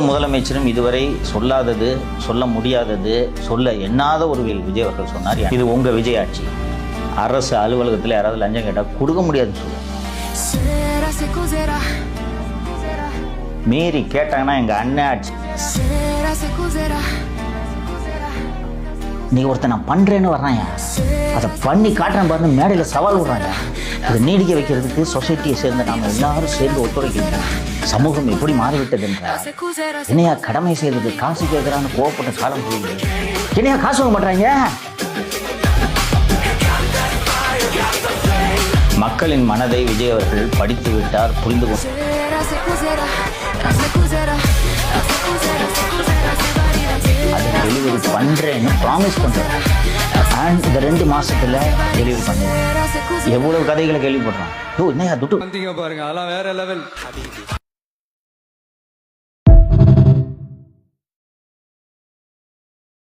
முதலமைச்சரும் இதுவரை சொல்லாதது, சொல்ல முடியாதது, சொல்ல எண்ணாத ஒரு விஜய் அவர்கள் சொன்னார். இது உங்க விஜய் ஆட்சி. அரசு அலுவலகத்தில் யாராவது லஞ்சம் கேட்டால் கொடுக்க முடியாதுன்னு சொல்லுவாங்க. மீறி கேட்டாங்கன்னா எங்க அண்ணன் ஆட்சி. நீ ஒருத்தன் நான் பண்றேன்னு வர்றாங்க, அதை பண்ணி காட்டுறேன் பாருங்க, மேடையில் சவால் விடுறாங்க. அதை நீடிக்க வைக்கிறதுக்கு சொசைட்டியை சேர்ந்த நாம எல்லாரும் சேர்ந்து ஒத்துழைக்கணும். சமூகம் எப்படி மாறிவிட்டது என்றால், என்னையா கடமை செய்தது காசு கேட்கிறான்னு கோவப்பட்ட காலம் போகுது. என்னையா காசு வாங்க மாட்டாங்க. மக்களின் மனதை விஜய் அவர்கள் படித்து விட்டார், புரிந்து கொண்டார். அதை டெலிவரி பண்றேன்னு ப்ராமிஸ் பண்றேன். அண்ட் இந்த 2 மாசத்துல டெலிவரி பண்ணுறேன். எவ்வளவு கதைகளை கேள்விப்படுறோம். என்னையா துட்டு பாருங்க, அதெல்லாம் வேற லெவல்.